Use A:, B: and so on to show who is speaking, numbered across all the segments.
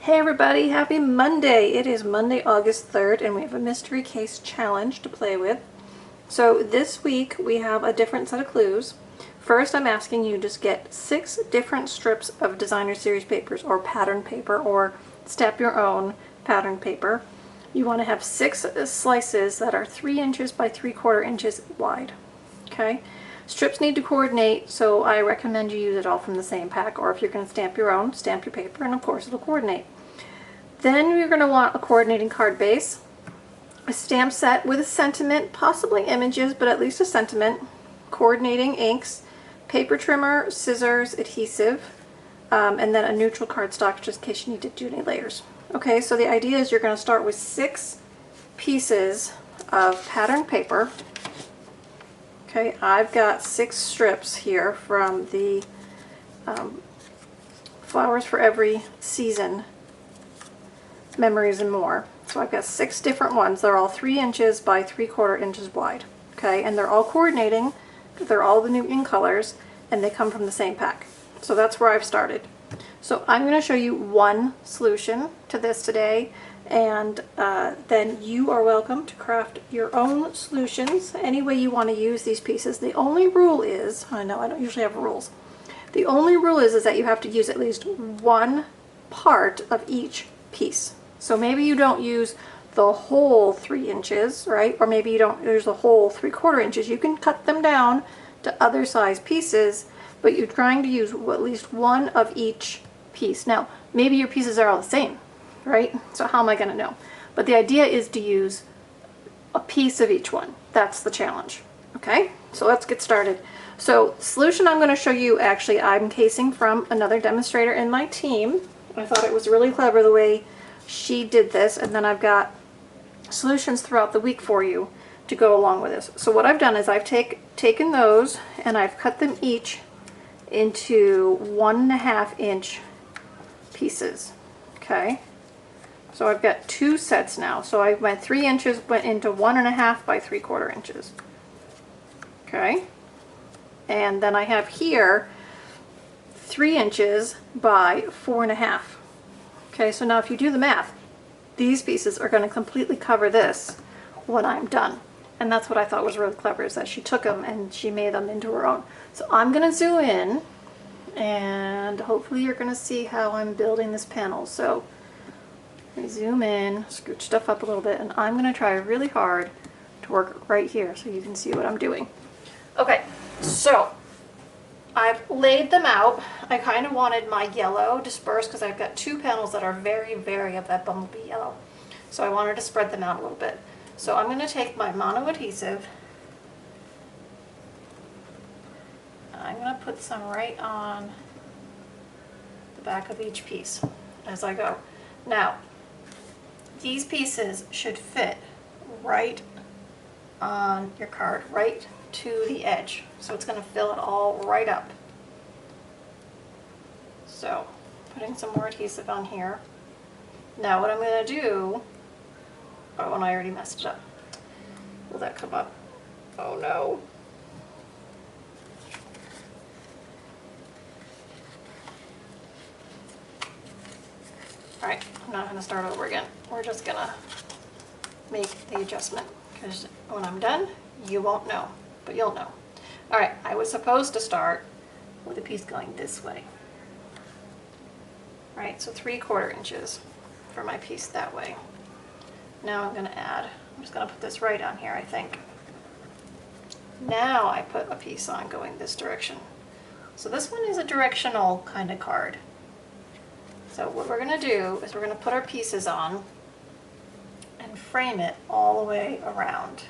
A: Hey everybody, happy Monday! It is Monday, August 3rd, and we have a mystery case challenge to play with. So this week we have a different set of clues. First, I'm asking you to get 6 different strips of designer series papers or pattern paper or stamp your own pattern paper. You want to have 6 slices that are 3 inches by 3/4 inches wide. Okay? Strips need to coordinate, so I recommend you use it all from the same pack, or if you're going to stamp your own, stamp your paper, and of course it'll coordinate. Then you're going to want a coordinating card base, a stamp set with a sentiment, possibly images, but at least a sentiment, coordinating inks, paper trimmer, scissors, adhesive, and then a neutral cardstock just in case you need to do any layers. Okay, so the idea is you're going to start with 6 pieces of pattern paper. Okay, I've got 6 strips here from the Flowers for Every Season Memories and More. So I've got 6 different ones. They're all 3 inches by 3/4 inches wide. Okay, and they're all coordinating. They're all the Newton colors, and they come from the same pack. So that's where I've started. So I'm going to show you one solution to this today, and then you are welcome to craft your own solutions any way you want to use these pieces. The only rule is, I know I don't usually have rules, the only rule is that you have to use at least one part of each piece. So maybe you don't use the whole 3 inches, right? Or maybe you don't use the whole 3/4 inches. You can cut them down to other size pieces, but you're trying to use at least one of each piece. Now, maybe your pieces are all the same, right? So how am I going to know? But the idea is to use a piece of each one. That's the challenge. Okay, so let's get started. So the solution I'm going to show you, actually, I'm casing from another demonstrator in my team. I thought it was really clever the way she did this, and then I've got solutions throughout the week for you to go along with this. So what I've done is I've taken those and I've cut them each into 1.5 inch pieces. Okay, so I've got 2 sets now. So I went 3 inches, went into 1.5 by 3/4 inches. Okay, and then I have here 3 inches by 4.5. Okay, so now if you do the math, these pieces are going to completely cover this when I'm done. And that's what I thought was really clever, is that she took them and she made them into her own. So I'm going to zoom in, and hopefully you're going to see how I'm building this panel. So let me zoom in, scooch stuff up a little bit, and I'm going to try really hard to work right here so you can see what I'm doing. Okay, so I've laid them out. I kind of wanted my yellow dispersed because I've got 2 panels that are very, very of that bumblebee yellow. So I wanted to spread them out a little bit. So I'm going to take my mono adhesive. I'm going to put some right on the back of each piece as I go. Now, these pieces should fit right on your card, right to the edge. So it's going to fill it all right up. So putting some more adhesive on here. Now what I'm going to do, oh, and I already messed it up. Will that come up? Oh no. Alright, I'm not going to start over again. We're just going to make the adjustment, because when I'm done, you won't know, but you'll know. Alright, I was supposed to start with a piece going this way. Alright, so 3/4 inches for my piece that way. Now I'm going to add, I'm just going to put this right on here, I think. Now I put a piece on going this direction. So this one is a directional kind of card. So what we're going to do is we're going to put our pieces on and frame it all the way around.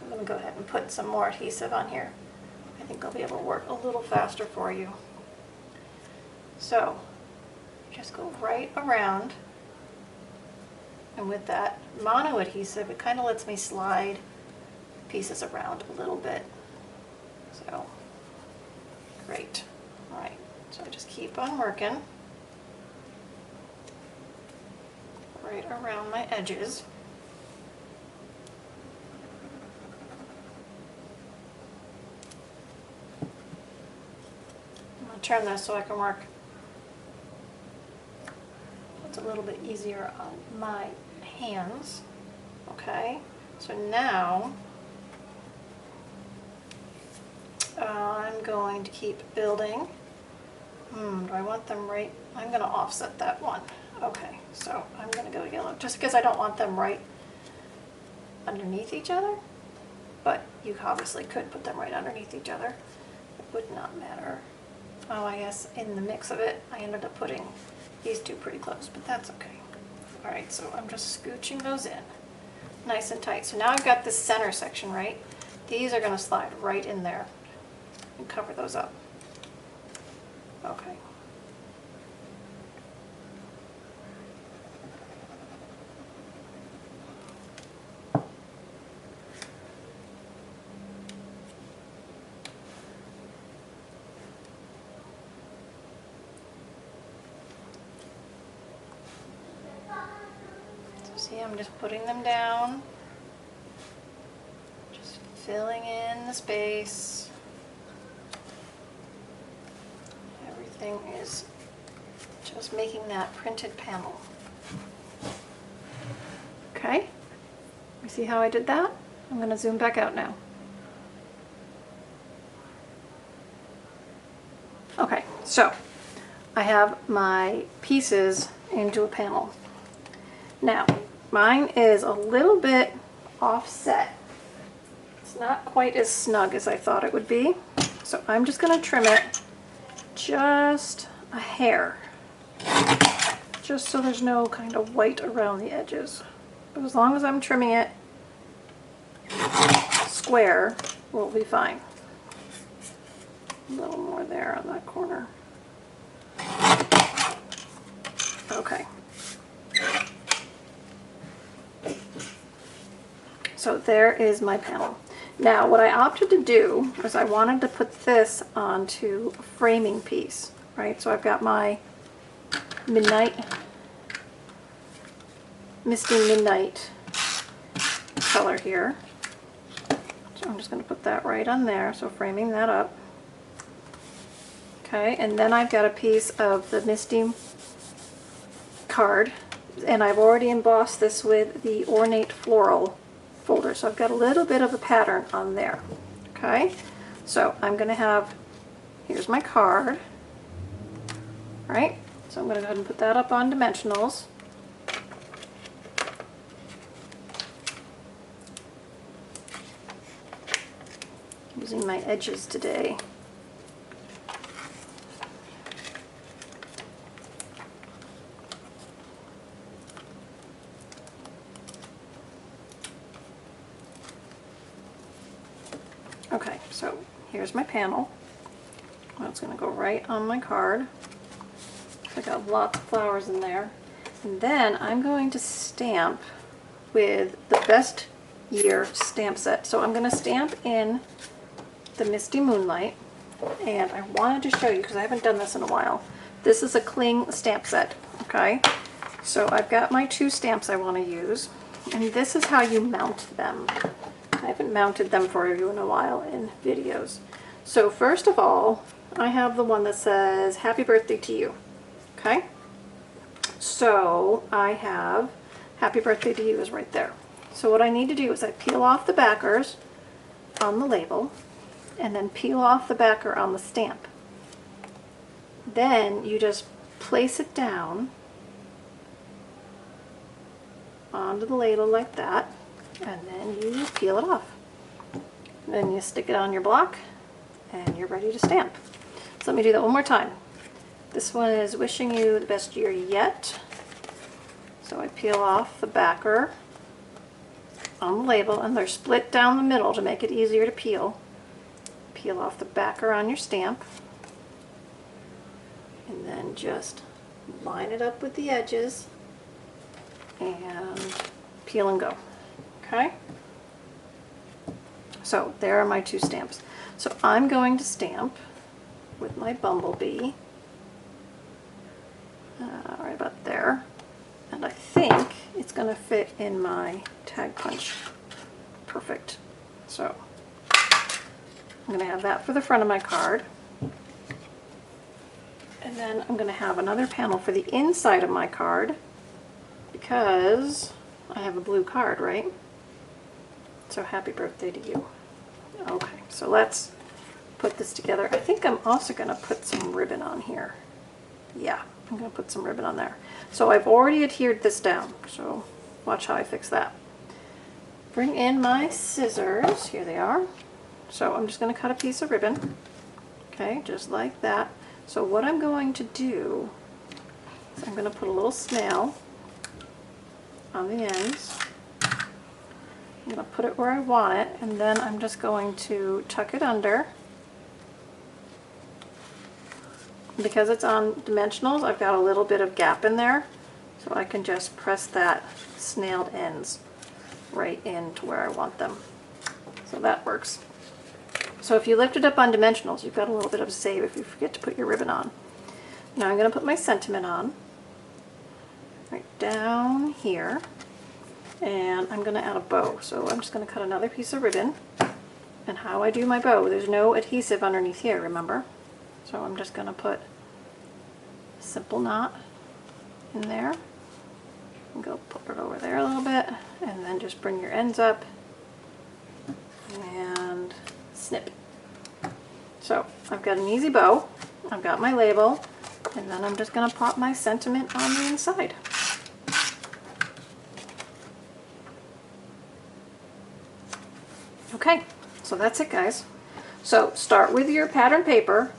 A: I'm going to go ahead and put some more adhesive on here. I think I'll be able to work a little faster for you. So just go right around, and with that mono adhesive, it kind of lets me slide pieces around a little bit. So great. All right, so I just keep on working right around my edges. I'm going to turn this so I can work little bit easier on my hands. Okay, so now I'm going to keep building. Do I want them right? I'm going to offset that one. Okay, so I'm going to go yellow just because I don't want them right underneath each other, but you obviously could put them right underneath each other. It would not matter. Oh, I guess in the mix of it, I ended up putting these two pretty close, but that's okay. All right, so I'm just scooching those in nice and tight. So now I've got this center section, right? These are going to slide right in there and cover those up. Okay. See, I'm just putting them down, just filling in the space. Everything is just making that printed panel. Okay, you see how I did that? I'm going to zoom back out now. Okay, so I have my pieces into a panel. Now, mine is a little bit offset. It's not quite as snug as I thought it would be. So I'm just going to trim it just a hair. Just so there's no kind of white around the edges. But as long as I'm trimming it square, we'll be fine. A little more there on that corner. Okay. So there is my panel. Now what I opted to do is I wanted to put this onto a framing piece, right? So I've got my Misty Midnight color here. So I'm just going to put that right on there, so framing that up. Okay, and then I've got a piece of the Misty card, and I've already embossed this with the Ornate Floral folder, so I've got a little bit of a pattern on there. Okay, so I'm going to have, here's my card, right? So I'm going to go ahead and put that up on dimensionals. Using my edges today. Okay, so here's my panel. That's going to go right on my card. I got lots of flowers in there. And then I'm going to stamp with the Best Year stamp set. So I'm going to stamp in the Misty Moonlight. And I wanted to show you, because I haven't done this in a while, this is a cling stamp set. Okay, so I've got my two stamps I want to use. And this is how you mount them. I haven't mounted them for you in a while in videos. So first of all, I have the one that says Happy Birthday to You. Okay, so I have Happy Birthday to You is right there. So what I need to do is I peel off the backers on the label and then peel off the backer on the stamp. Then you just place it down onto the label like that, and then you peel it off. Then you stick it on your block and you're ready to stamp. So let me do that one more time. This one is Wishing You the Best Year Yet. So I peel off the backer on the label, and they're split down the middle to make it easier to peel. Peel off the backer on your stamp, and then just line it up with the edges and peel and go. Okay? So there are my two stamps. So I'm going to stamp with my bumblebee right about there, and I think it's going to fit in my tag punch. Perfect. So I'm going to have that for the front of my card, and then I'm going to have another panel for the inside of my card, because I have a blue card, right? So happy birthday to you. Okay, so let's put this together. I think I'm also going to put some ribbon on here. Yeah, I'm going to put some ribbon on there. So I've already adhered this down, so watch how I fix that. Bring in my scissors. Here they are. So I'm just going to cut a piece of ribbon. Okay, just like that. So what I'm going to do is I'm going to put a little snail on the ends. I'm going to put it where I want it, and then I'm just going to tuck it under. Because it's on dimensionals, I've got a little bit of gap in there, so I can just press that snailed ends right into where I want them. So that works. So if you lift it up on dimensionals, you've got a little bit of save if you forget to put your ribbon on. Now I'm going to put my sentiment on, right down here, and I'm going to add a bow. So I'm just going to cut another piece of ribbon, and how I do my bow, there's no adhesive underneath here, remember? So I'm just going to put a simple knot in there, and go put it over there a little bit, and then just bring your ends up and snip. So I've got an easy bow, I've got my label, and then I'm just going to pop my sentiment on the inside. Okay, so that's it, guys. So start with your pattern paper.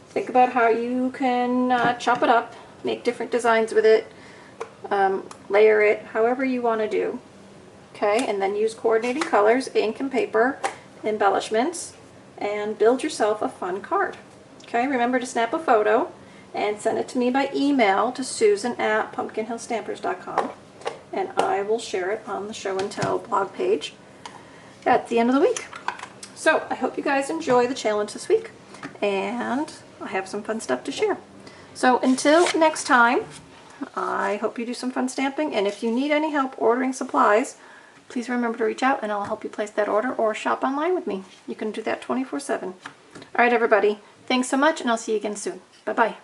A: Think about how you can chop it up, make different designs with it, layer it, however you want to do. Okay, and then use coordinating colors, ink and paper, embellishments, and build yourself a fun card. Okay, remember to snap a photo and send it to me by email to susan@pumpkinhillstampers.com, and I will share it on the Show and Tell blog page at the end of the week. So I hope you guys enjoy the challenge this week, and I have some fun stuff to share. So until next time, I hope you do some fun stamping, and if you need any help ordering supplies, please remember to reach out and I'll help you place that order or shop online with me. You can do that 24/7. All right, everybody, thanks so much, and I'll see you again soon. Bye-bye.